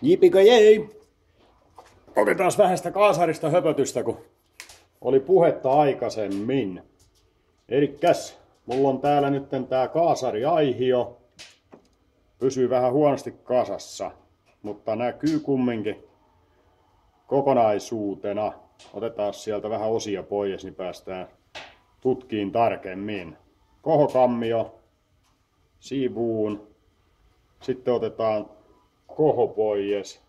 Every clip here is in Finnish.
Jipika jei! Otetaan vähän sitä kaasarista höpötystä, kun oli puhetta aikaisemmin. Elikkäs, mulla on täällä nyt tää kaasariaihio. Pysyy vähän huonosti kasassa, mutta näkyy kumminkin kokonaisuutena. Otetaan sieltä vähän osia pois, niin päästään tutkiin tarkemmin. Kohokammio sivuun. Sitten otetaan koho pois.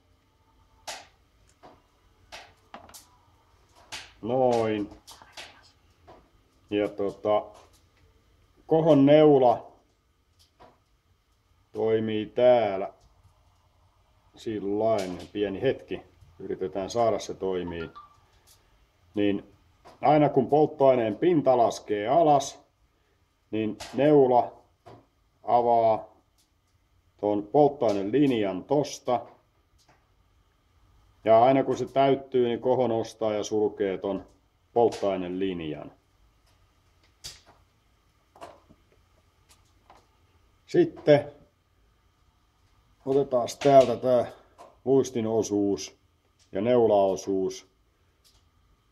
Noin. Ja kohon neula toimii täällä. Sillain pieni hetki. Yritetään saada se toimii. Niin aina kun polttoaineen pinta laskee alas, niin neula avaa tuon polttoainelinjan tosta. Ja aina kun se täyttyy, niin koho nostaa ja sulkee ton polttoainelinjan. Sitten otetaan täältä tää luistinosuus ja neulaosuus,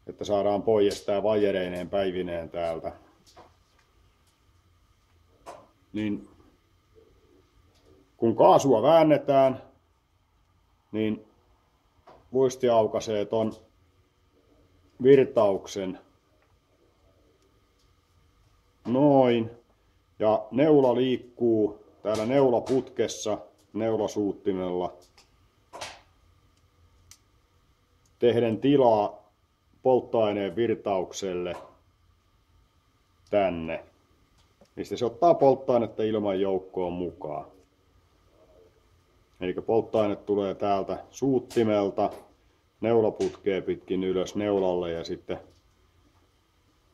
että saadaan pois tää vajereineen päivineen täältä. Niin kun kaasua väännetään, niin luisti aukaisee ton virtauksen. Noin. Ja neula liikkuu täällä neulaputkessa neulasuuttimella tehden tilaa polttoaineen virtaukselle tänne, mistä se ottaa polttoainetta ilman joukkoon mukaan. Eli polttoaine tulee täältä suuttimelta neulaputkea pitkin ylös neulalle ja sitten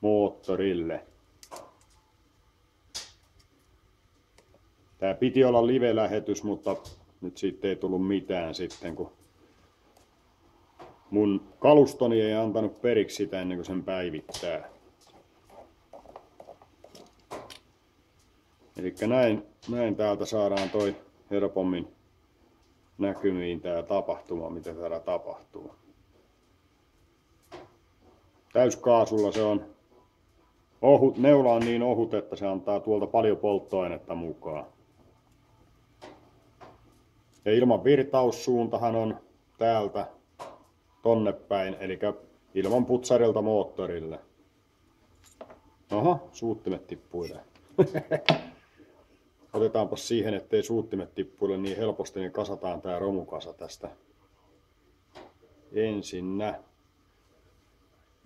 moottorille. Tää piti olla live-lähetys, mutta nyt siitä ei tullut mitään sitten, kun mun kalustoni ei antanut periksi sitä ennen kuin sen päivittää. Elikkä näin täältä saadaan toi helpommin näkymiin tää tapahtuma, mitä täällä tapahtuu. Täyskaasulla se on ohut, neula on niin ohut, että se antaa tuolta paljon polttoainetta mukaan. Ja ilman virtaussuuntahan on täältä tonne päin, eli ilman putsarilta moottorille. Oho, suuttimet tippuilee. Otetaanpa siihen, ettei suuttimet tippuile niin helposti, niin kasataan tää romukasa tästä ensinnä.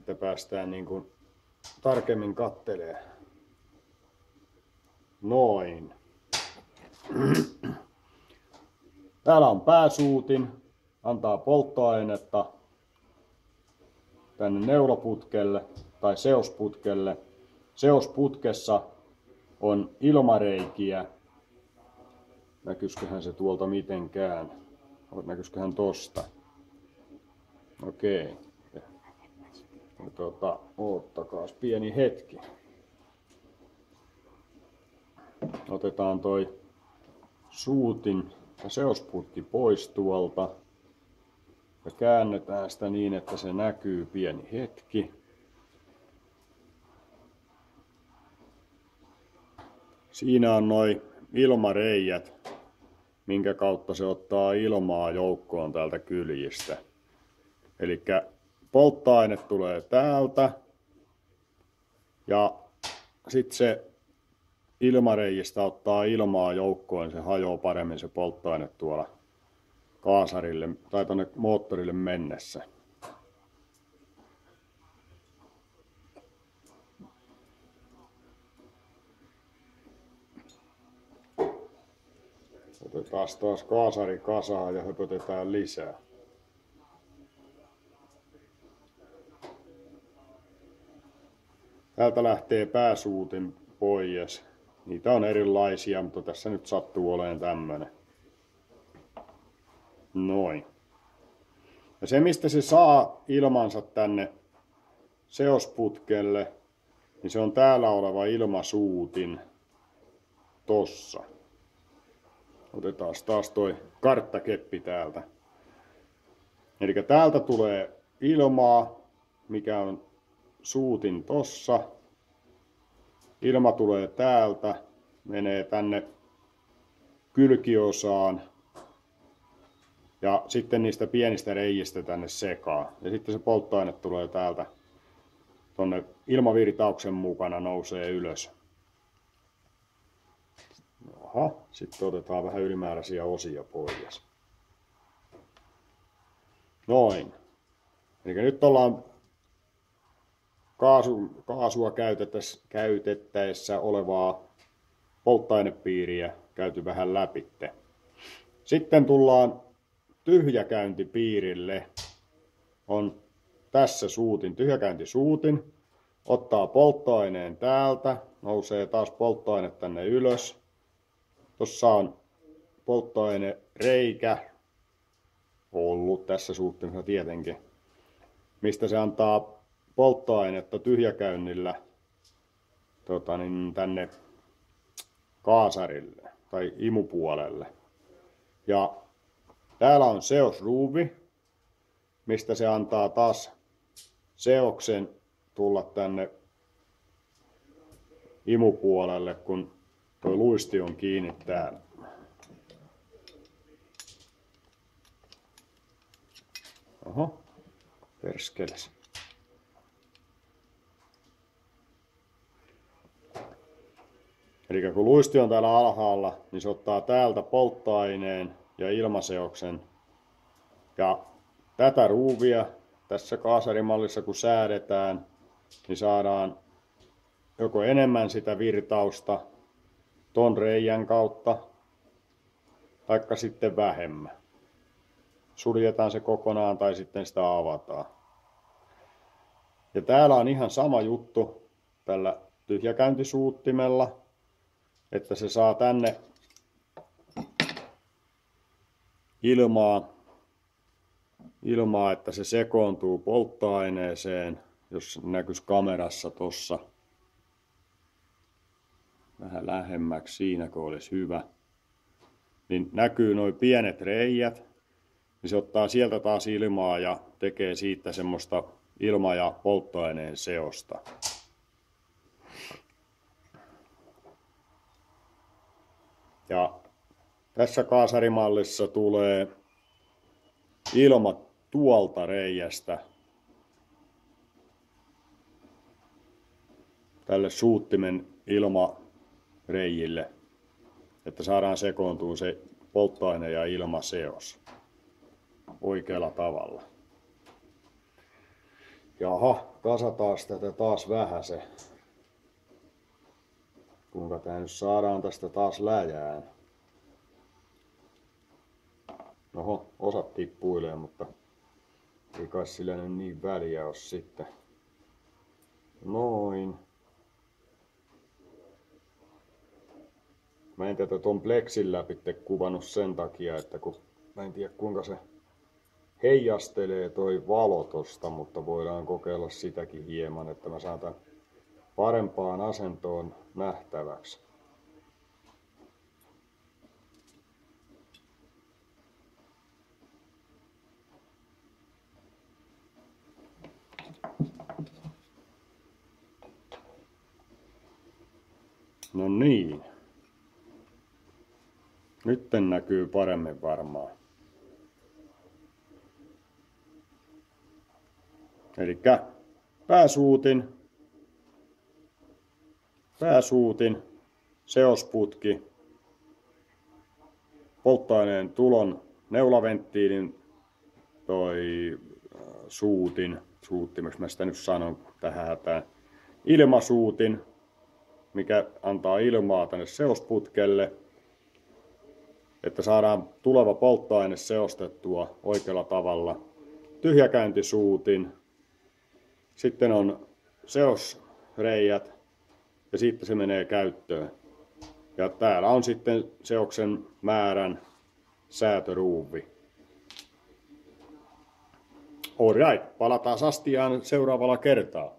Että päästään niin kuin tarkemmin kattelee. Noin. Täällä on pääsuutin, antaa polttoainetta tänne neulaputkelle tai seosputkelle. Seosputkessa on ilmareikiä. Näkyisiköhän se tuolta mitenkään? Näkyisiköhän tosta? Okei. Oottakaas pieni hetki. Otetaan toi suutin ja seosputki pois tuolta. Ja käännetään sitä niin, että se näkyy pieni hetki. Siinä on noi ilmareijät, minkä kautta se ottaa ilmaa joukkoon täältä kyljistä. Elikkä polttoaine tulee täältä ja sitten se ilmareijistä ottaa ilmaa joukkoon, se hajoaa paremmin se polttoaine tuolla kaasarille tai tonne moottorille mennessä. Otetaan taas kaasari kasaan ja höpötetään lisää. Täältä lähtee pääsuutin pois. Niitä on erilaisia, mutta tässä nyt sattuu olemaan tämmönen. Noin. Ja se mistä se saa ilmansa tänne seosputkelle, niin se on täällä oleva ilmasuutin tossa. Otetaan taas toi karttakeppi täältä. Eli täältä tulee ilmaa, mikä on suutin tossa. Ilma tulee täältä, menee tänne kylkiosaan ja sitten niistä pienistä reiistä tänne sekaan. Ja sitten se polttoaine tulee täältä tonne ilmavirtauksen mukana nousee ylös. Aha, sitten otetaan vähän ylimääräisiä osia pois. Noin. Eli nyt ollaan kaasua käytettäessä olevaa polttoainepiiriä käyty vähän läpitte. Sitten tullaan tyhjäkäyntipiirille. On tässä suutin, tyhjäkäyntisuutin. Ottaa polttoaineen täältä, nousee taas polttoaine tänne ylös. Tossa on polttoainereikä ollut tässä suuttimessa tietenkin, mistä se antaa polttoainetta tyhjäkäynnillä tänne kaasarille tai imupuolelle. Ja täällä on seosruuvi, mistä se antaa taas seoksen tulla tänne imupuolelle, kun tuo luisti on kiinni täällä. Oho, perskeles. Eli kun luisti on täällä alhaalla, niin se ottaa täältä polttoaineen ja ilmaseoksen. Ja tätä ruuvia tässä kaasarimallissa kun säädetään, niin saadaan joko enemmän sitä virtausta ton reijän kautta, taikka sitten vähemmän. Suljetaan se kokonaan tai sitten sitä avataan. Ja täällä on ihan sama juttu tällä tyhjäkäyntisuuttimella, että se saa tänne ilmaa, että se sekoontuu polttoaineeseen, jos näkyisi kamerassa tossa vähän lähemmäksi siinä, kun olisi hyvä. Niin näkyy nuo pienet reijät, niin se ottaa sieltä taas ilmaa ja tekee siitä semmoista ilma- ja polttoaineen seosta. Ja tässä kaasarimallissa tulee ilma tuolta reiästä tälle suuttimen ilmareijille, että saadaan sekoontua se polttoaine ja ilmaseos oikealla tavalla. Jaha, tasataan tätä taas vähän se. Kuinka tää nyt saadaan tästä taas läjään. Oho, osat tippuilee, mutta ei kai sillä nyt niin väliä ole sitten. Noin. Mä en tätä ton pleksin läpi kuvannut sen takia, että kun mä en tiedä kuinka se heijastelee toi valo tosta, mutta voidaan kokeilla sitäkin hieman, että mä saan tän parempaan asentoon nähtäväksi. No niin. Nyt näkyy paremmin varmaan. Elikkä pääsuutin, seosputki, polttoaineen tulon neulaventtiilin toi suuttimeksi mä sitä nyt sanon tähän hätään, ilmasuutin, mikä antaa ilmaa tänne seosputkelle, että saadaan tuleva polttoaine seostettua oikealla tavalla. Tyhjäkäyntisuutin, sitten on seosreijät ja sitten se menee käyttöön. Ja täällä on sitten seoksen määrän säätöruuvi. Alright, palataan astiaan seuraavalla kertaa.